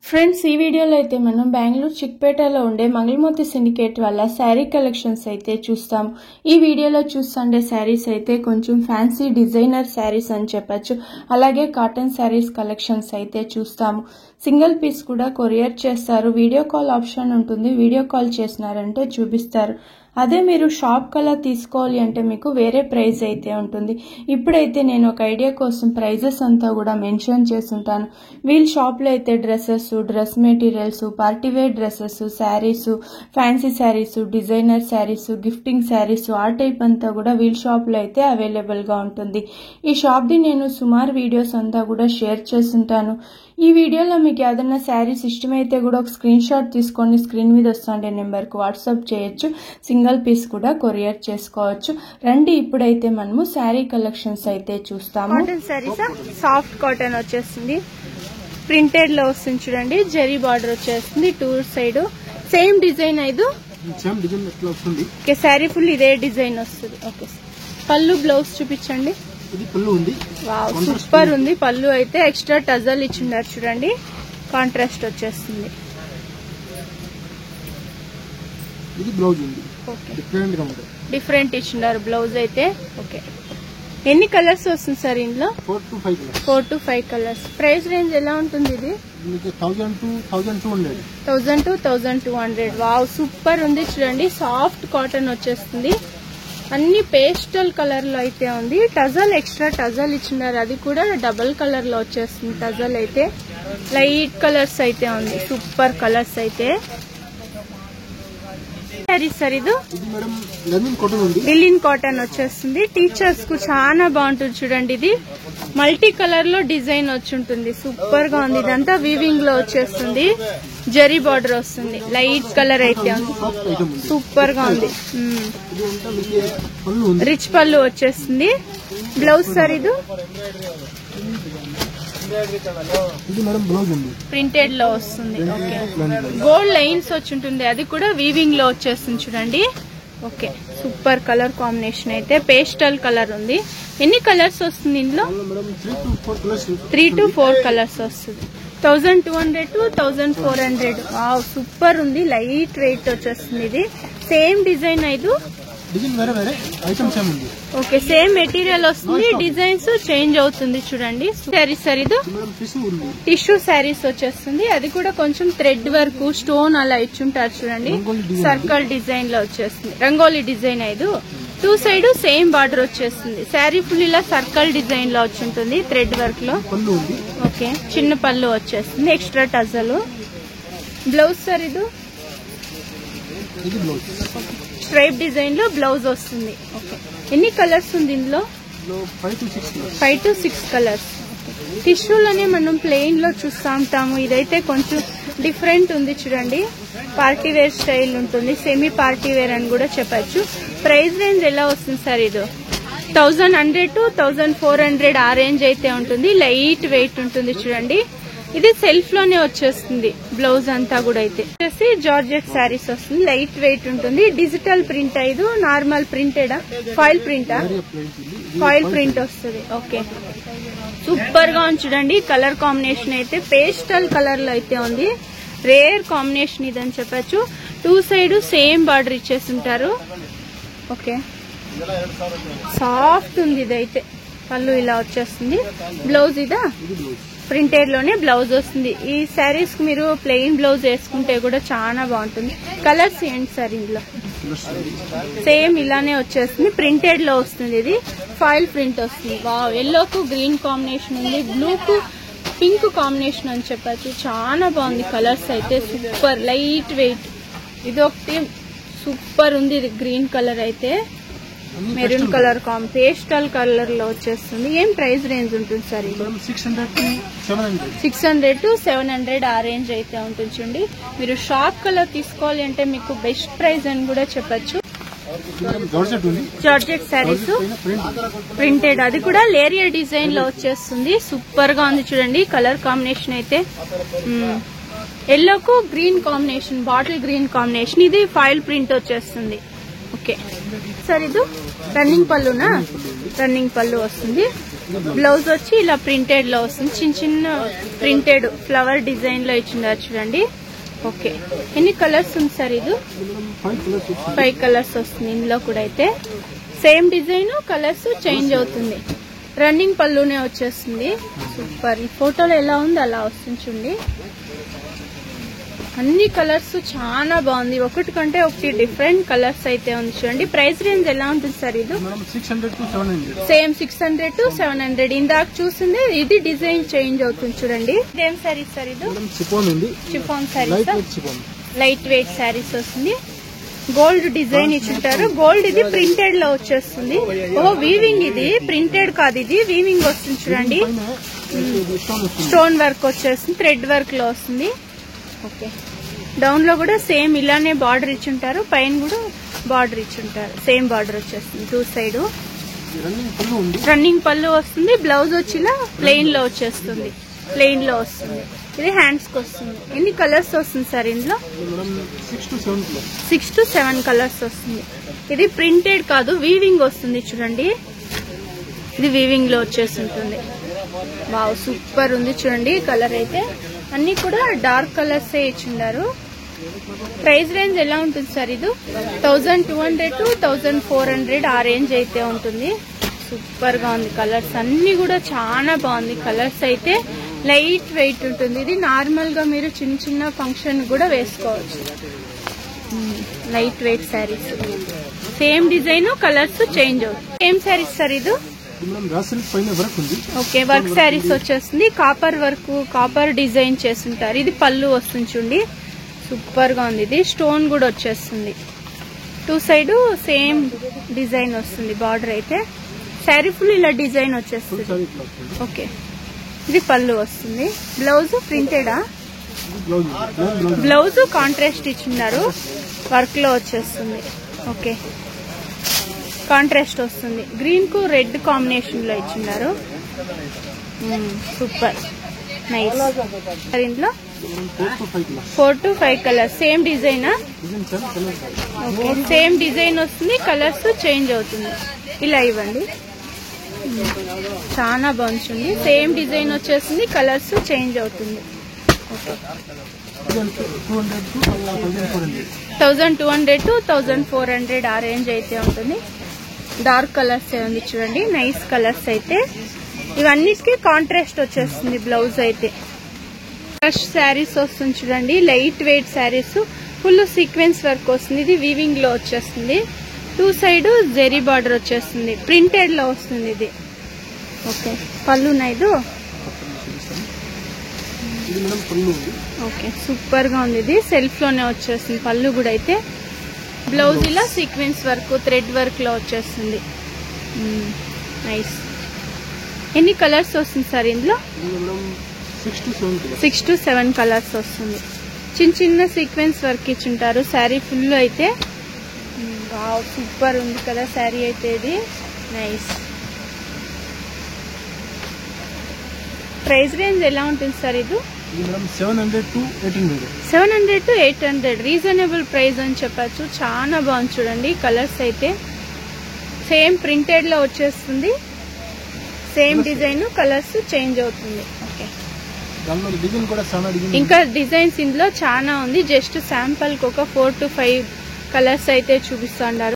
Friends ఈ వీడియోలో అయితే మనం బెంగళూరు చిక్పేటలో ఉండే మంగళమూర్తి సిండికేట్ వల్ల శారీ కలెక్షన్స్ అయితే చూస్తాం. ఈ వీడియోలో చూస్తుండే శారీస్ అయితే కొంచెం ఫ్యాన్సీ డిజైనర్ శారీస్ అని చెప్పొచ్చు. అలాగే కాటన్ శారీస్ కలెక్షన్స్ అయితే చూస్తాము. సింగిల్ పీస్ కూడా కొరియర్ చేస్తారు. వీడియో కాల్ ఆప్షన్ ఉంటుంది. వీడియో కాల్ చేసినారంటే చూపిస్తారు. అదే మీరు షాప్ కల్లా తీసుకోవాలి అంటే మీకు వేరే ప్రైస్ అయితే ఉంటుంది. ఇప్పుడైతే నేను ఒక ఐడియా కోసం ప్రైజెస్ అంతా కూడా మెన్షన్ చేస్తుంటాను. వీళ్ళ షాప్లో అయితే dresses, dress materials, partywear dresses, saris, fancy saris, designer saris, gifting saris ఆ టైప్ అంతా కూడా వీళ్ళ షాప్లో అయితే అవైలబుల్గా ఉంటుంది. ఈ షాప్ది నేను సుమారు వీడియోస్ అంతా కూడా షేర్ చేస్తుంటాను. ఈ వీడియోలో మీకు ఏదైనా శారీస్ ఇష్టమైతే కూడా ఒక స్క్రీన్ షాట్ తీసుకొని స్క్రీన్ మీద వస్తుండే నెంబర్కి వాట్సాప్ చేయొచ్చు. సింగిల్ పీస్ కూడా కొరియర్ చేసుకోవచ్చు. రండి ఇప్పుడైతే మనము శారీ కలెక్షన్స్ అయితే చూస్తాము. కాటన్ శారీస్ సాఫ్ట్ కాటన్ వచ్చేస్తుంది. ప్రింటెడ్ లో వస్తుంది చూడండి. జరీ బార్డర్ వచ్చేస్తుంది. Two side same design okay. Sari full ఇదే డిజైన్ వస్తుంది. ఓకే. పళ్ళు బ్లౌజ్ చూపించండి. వావ్ సూపర్ ఉంది. పళ్ళు అయితే ఎక్స్ట్రా టజల్ ఇచ్చిండారు చూడండి. కాంట్రాస్ట్ వచ్చేస్తుంది. డిఫరెంట్ ఇచ్చిండారు బ్లౌజ్ అయితే. ఓకే. ఎన్ని కలర్స్ వస్తుంది సార్ ఇందులో? 4 to 5 కలర్స్. ప్రైస్ రేంజ్ ఎలా ఉంటుంది? ఇది 1000 to 1200. 1000 to 1200. వావ్ సూపర్ ఉంది చూడండి. సాఫ్ట్ కాటన్ వచ్చేస్తుంది. అన్ని పేస్టల్ కలర్ లో అయితే ఉంది. టజల్ ఎక్స్ట్రా టజల్ ఇచ్చినారు. అది కూడా డబుల్ కలర్ లో వచ్చేస్తుంది. టజల్ అయితే లైట్ కలర్స్ అయితే ఉంది. సూపర్ కలర్స్ అయితే. సార్ ఇది లిలిన్ కాటన్ వచ్చేస్తుంది. టీచర్స్ కు చాలా బాగుంటుంది చూడండి. ఇది మల్టీ కలర్ లో డిజైన్ వచ్చి ఉంటుంది. సూపర్ గా ఉంది. ఇదంతా వీవింగ్ లో వచ్చేస్తుంది. జరీ బార్డర్ వస్తుంది. లైట్ కలర్ అయితే ఉంది. సూపర్ గా ఉంది. రిచ్ పళ్ళు వచ్చేస్తుంది. బ్లౌజ్ సార్ ఇది ప్రింటెడ్ లో వస్తుంది. ఓకే. గోల్డ్ లైన్స్ వచ్చి ఉంటుంది. అది కూడా వీవింగ్ లో వచ్చేస్తుంది చూడండి. ఓకే. సూపర్ కలర్ కాంబినేషన్ అయితే. పేస్టల్ కలర్ ఉంది. ఎన్ని కలర్స్ వస్తుంది ఇందులో? 3 to 4 కలర్స్ వస్తుంది. 1200 to 1400. వావ్ సూపర్ ఉంది. లైట్ వెయిట్ వచ్చేస్తుంది. ఇది same design. Okay. Same material వస్తుంది. డిజైన్స్ చేంజ్ అవుతుంది చూడండి. శారీస్ సార్ ఇది టిష్యూ శారీస్ వచ్చేస్తుంది. అది కూడా కొంచెం థ్రెడ్ వర్క్, స్టోన్ అలా ఇచ్చుంటారు చూడండి. సర్కిల్ డిజైన్ లో వచ్చేస్తుంది. Rangoli design. Two side same border వచ్చేస్తుంది. శారీ ఫుల్ ఇలా సర్కిల్ డిజైన్ లో వచ్చి థ్రెడ్ వర్క్ లో. ఓకే. చిన్న పళ్ళు వచ్చేస్తుంది. ఎక్స్ట్రా టజల్. బ్లౌజ్ సార్ ఇది స్ట్రైప్ డిజైన్ లో బ్లౌజ్ వస్తుంది. ఓకే. ఎన్ని కలర్స్ ఉంది ఇందులో? 5 to 6 కలర్స్. టిష్యూలోనే మనం ప్లెయిన్ లో చూస్తూ ఉంటాము. ఇదైతే కొంచెం డిఫరెంట్ ఉంది చూడండి. పార్టీ వేర్ స్టైల్ ఉంటుంది. సెమీ పార్టీ వేర్ అని కూడా చెప్పచ్చు. ప్రైస్ రేంజ్ ఎలా వస్తుంది సార్? ఇది 1100 to 1400 ఆ రేంజ్ అయితే ఉంటుంది. లైట్ వెయిట్ ఉంటుంది చూడండి. ఇది సెల్ఫ్ లోనే వచ్చేస్తుంది. బ్లౌజ్ అంతా కూడా అయితే వచ్చేసి జార్జెట్ శారీస్ వస్తుంది. లైట్ వెయిట్ ఉంటుంది. Digital print. ఇది నార్మల్ ప్రింటెడా? ఫాయిల్ ప్రింటా? ఫాయిల్ ప్రింట్ వస్తుంది. ఓకే. సూపర్ గా ఉంది చూడండి. కలర్ కాంబినేషన్ అయితే పేస్టల్ కలర్ లో అయితే ఉంది. రేర్ కాంబినేషన్ ఇదని చెప్పచ్చు. టూ సైడ్ సేమ్ బార్డర్ ఇచ్చేస్తుంటారు. ఓకే. సాఫ్ట్ ఉంది ఇదైతే. పళ్ళు ఇలా వచ్చేస్తుంది. బ్లౌజ్ ఇదా ప్రింటెడ్ లోనే బ్లౌజ్ వస్తుంది. ఈ శారీస్ కి మీరు ప్లెయిన్ బ్లౌజ్ వేసుకుంటే కూడా చాలా బాగుంటుంది. కలర్స్ ఏంటి సార్ ఇందులో? సేమ్ ఇలానే వచ్చేస్తుంది. ప్రింటెడ్ లో వస్తుంది. ఇది ఫాయిల్ ప్రింట్ వస్తుంది. వావ్ ఎల్లోకు గ్రీన్ కాంబినేషన్ ఉంది. బ్లూకు పింక్ కాంబినేషన్ అని చెప్పచ్చు. చాలా బాగుంది. కలర్స్ అయితే సూపర్. Light weight. ఇది ఒకటి సూపర్ ఉంది. ఇది గ్రీన్ కలర్ అయితే. మెరూన్ కలర్ పేస్టల్ కలర్ లో వచ్చేస్తుంది. ఏం ప్రైస్ రేంజ్ ఉంటుంది సార్? 600 to 700 ఆ రేంజ్ అయితే ఉంటుంది చూడండి. మీరు షాప్ కలర్ తీసుకోవాలి అంటే మీకు బెస్ట్ ప్రైస్ అని కూడా చెప్పచ్చు. Georgette saris printed. అది కూడా లేరియర్ డిజైన్ లో వచ్చేస్తుంది. సూపర్ గా ఉంది చూడండి. కలర్ కాంబినేషన్ అయితే ఎల్లోకు green combination, bottle green combination. ఇది ఫాయిల్ ప్రింట్ వచ్చేస్తుంది. ఓకే సార్ ఇది రన్నింగ్ పళ్ళునా? రన్నింగ్ పళ్ళు వస్తుంది. బ్లౌజ్ వచ్చి ఇలా ప్రింటెడ్ లో వస్తుంది, చిన్న చిన్న ప్రింటెడ్ ఫ్లవర్ డిజైన్ లో ఇచ్చిండారు చూడండి. ఓకే, ఎన్ని కలర్స్ ఉంది సార్? ఇది 5 కలర్స్ వస్తుంది. ఇందులో కూడా అయితే సేమ్ డిజైన్, కలర్స్ చేంజ్ అవుతుంది. రన్నింగ్ పళ్ళునే వచ్చేస్తుంది. సూపర్. ఈ ఫోటోలో ఎలా ఉంది అలా వస్తుంది చూడండి. అన్ని కలర్స్ చాలా బాగుంది, ఒకటి కంటే ఒకటి డిఫరెంట్ కలర్స్ అయితే ఉంది చూడండి. ప్రైస్ రేంజ్ ఎలా ఉంటుంది సార్? ఇది 600 to 700. Same 600 to 700. ఇందాక చూసింది ఇది డిజైన్ చేంజ్ అవుతుంది చూడండి. ఇదేం సారీస్ సార్? ఇది chiffon saris, light weight saris వస్తుంది. గోల్డ్ డిజైన్ ఇచ్చింటారు. గోల్డ్ ఇది ప్రింటెడ్ లో వచ్చేస్తుంది. ఓహో, వీవింగ్, ఇది ప్రింటెడ్ కాదు, ఇది వీవింగ్ వస్తుంది చూడండి. స్టోన్ వర్క్ వచ్చేస్తుంది, థ్రెడ్ వర్క్ లో వస్తుంది. ఓకే, డౌన్ లో కూడా సేమ్ ఇలానే బార్డర్ ఇచ్చుంటారు, పైన కూడా బార్డర్ ఇచ్చుంటారు. సేమ్ బార్డర్ వచ్చేస్తుంది 2 సైడ్. రన్నింగ్ పళ్ళు వస్తుంది. బ్లౌజ్ వచ్చి ఇలా ప్లెయిన్ లో వచ్చేస్తుంది, ప్లెయిన్ లో వస్తుంది. ఇది హ్యాండ్స్ కి వస్తుంది. ఎన్ని కలర్స్ వస్తుంది సార్ ఇందులో? 6 to 7 కలర్స్ వస్తుంది. ఇది ప్రింటెడ్ కాదు, వీవింగ్ వస్తుంది చూడండి. ఇది వీవింగ్ లో వచ్చేసి ఉంటుంది. వావ్, సూపర్ ఉంది చూడండి. కలర్ అయితే అన్ని కూడా డార్క్ కలర్స్ ఇచ్చిండారు. ప్రైస్ రేంజ్ ఎలా ఉంటుంది సార్? ఇది 1200 to 1400 ఆ రేంజ్ అయితే ఉంటుంది. సూపర్ గా ఉంది. కలర్స్ అన్ని కూడా చాలా బాగుంది. కలర్స్ అయితే లైట్ వెయిట్ ఉంటుంది. ఇది నార్మల్ గా మీరు చిన్న చిన్న ఫంక్షన్ కూడా వేసుకోవచ్చు. Light weight saris, same design, colours change అవుతుంది. ఏం శారీస్ సార్? ఇది ఓకే, వర్క్ శారీస్ వచ్చేస్తుంది. కాపర్ వర్క్, కాపర్ డిజైన్ చేస్తుంటారు. ఇది పళ్ళు వస్తుంది చూడండి. సూపర్ గా ఉంది. ఇది స్టోన్ కూడా వచ్చేస్తుంది. 2 సైడ్ సేమ్ డిజైన్ వస్తుంది. బార్డర్ అయితే శారీ ఫుల్ ఇలా డిజైన్ వచ్చేస్తుంది. ఓకే, ఇది పళ్ళు వస్తుంది. బ్లౌజ్ ప్రింటెడా? బ్లౌజ్ కాంట్రాస్ట్ ఇచ్చిన్నారు, వర్క్ లో వచ్చేస్తుంది. ఓకే, కాంట్రాస్ట్ వస్తుంది. గ్రీన్ కు రెడ్ కాంబినేషన్ లో ఇచ్చిన్నారు. Super nice. ఇందులో 4 to 5 కలర్స్. సేమ్ డిజైనా? ఓకే, సేమ్ డిజైన్ వస్తుంది, కలర్స్ చేంజ్ అవుతుంది. ఇలా ఇవ్వండి. చాలా బాగుంటుంది. సేమ్ డిజైన్ వచ్చేస్తుంది, కలర్స్ చేంజ్ అవుతుంది. 1200 to 1400 ఆ రేంజ్ అయితే ఉంటుంది. డార్క్ కలర్స్ ఉంది చూడండి, నైస్ కలర్స్ అయితే. ఇవన్నిటికీ కాంట్రాస్ట్ వచ్చేస్తుంది బ్లౌజ్ అయితే. ఫ్రెష్ శారీస్ వస్తుంది చూడండి, light weight saris, full sequence work వస్తుంది. ఇది వీవింగ్ లో వచ్చేస్తుంది. 2 సైడ్ జెరీ బార్డర్ వచ్చేస్తుంది, ప్రింటెడ్ లో వస్తుంది ఇది. ఓకే, పళ్ళు నైదు. ఓకే, సూపర్ గా ఉంది. ఇది సెల్ఫ్ లోనే వచ్చేస్తుంది. పళ్ళు కూడా అయితే బ్లౌజ్ ఇలా సీక్వెన్స్ వర్క్, థ్రెడ్ వర్క్ లో వచ్చేస్తుంది. నైస్. ఎన్ని కలర్స్ వస్తుంది సార్ ఇందులో? 6 to 7 కలర్స్ వస్తుంది. చిన్న చిన్న సీక్వెన్స్ వర్క్ ఇచ్చింటారు. శారీ ఫుల్ అయితే వావ్, సూపర్ ఉంది కదా శారీ అయితే. ఇది నైస్. ప్రైస్ రేంజ్ ఎలా ఉంటుంది సార్? ఇది 700 to 800. 700 to 800 రీజనబుల్ ప్రైస్ అని చెప్పచ్చు. చాలా బాగుంది చూడండి. కలర్స్ అయితే సేమ్ ప్రింటెడ్ లో వచ్చేస్తుంది. సేమ్ డిజైన్, కలర్స్ చేంజ్ అవుతుంది. ఓకే, ఇంకా డిజైన్స్ ఇందులో చాలా ఉంది. జస్ట్ శాంపుల్ కి ఒక 4 to 5 కలర్స్ అయితే చూపిస్తున్నారు.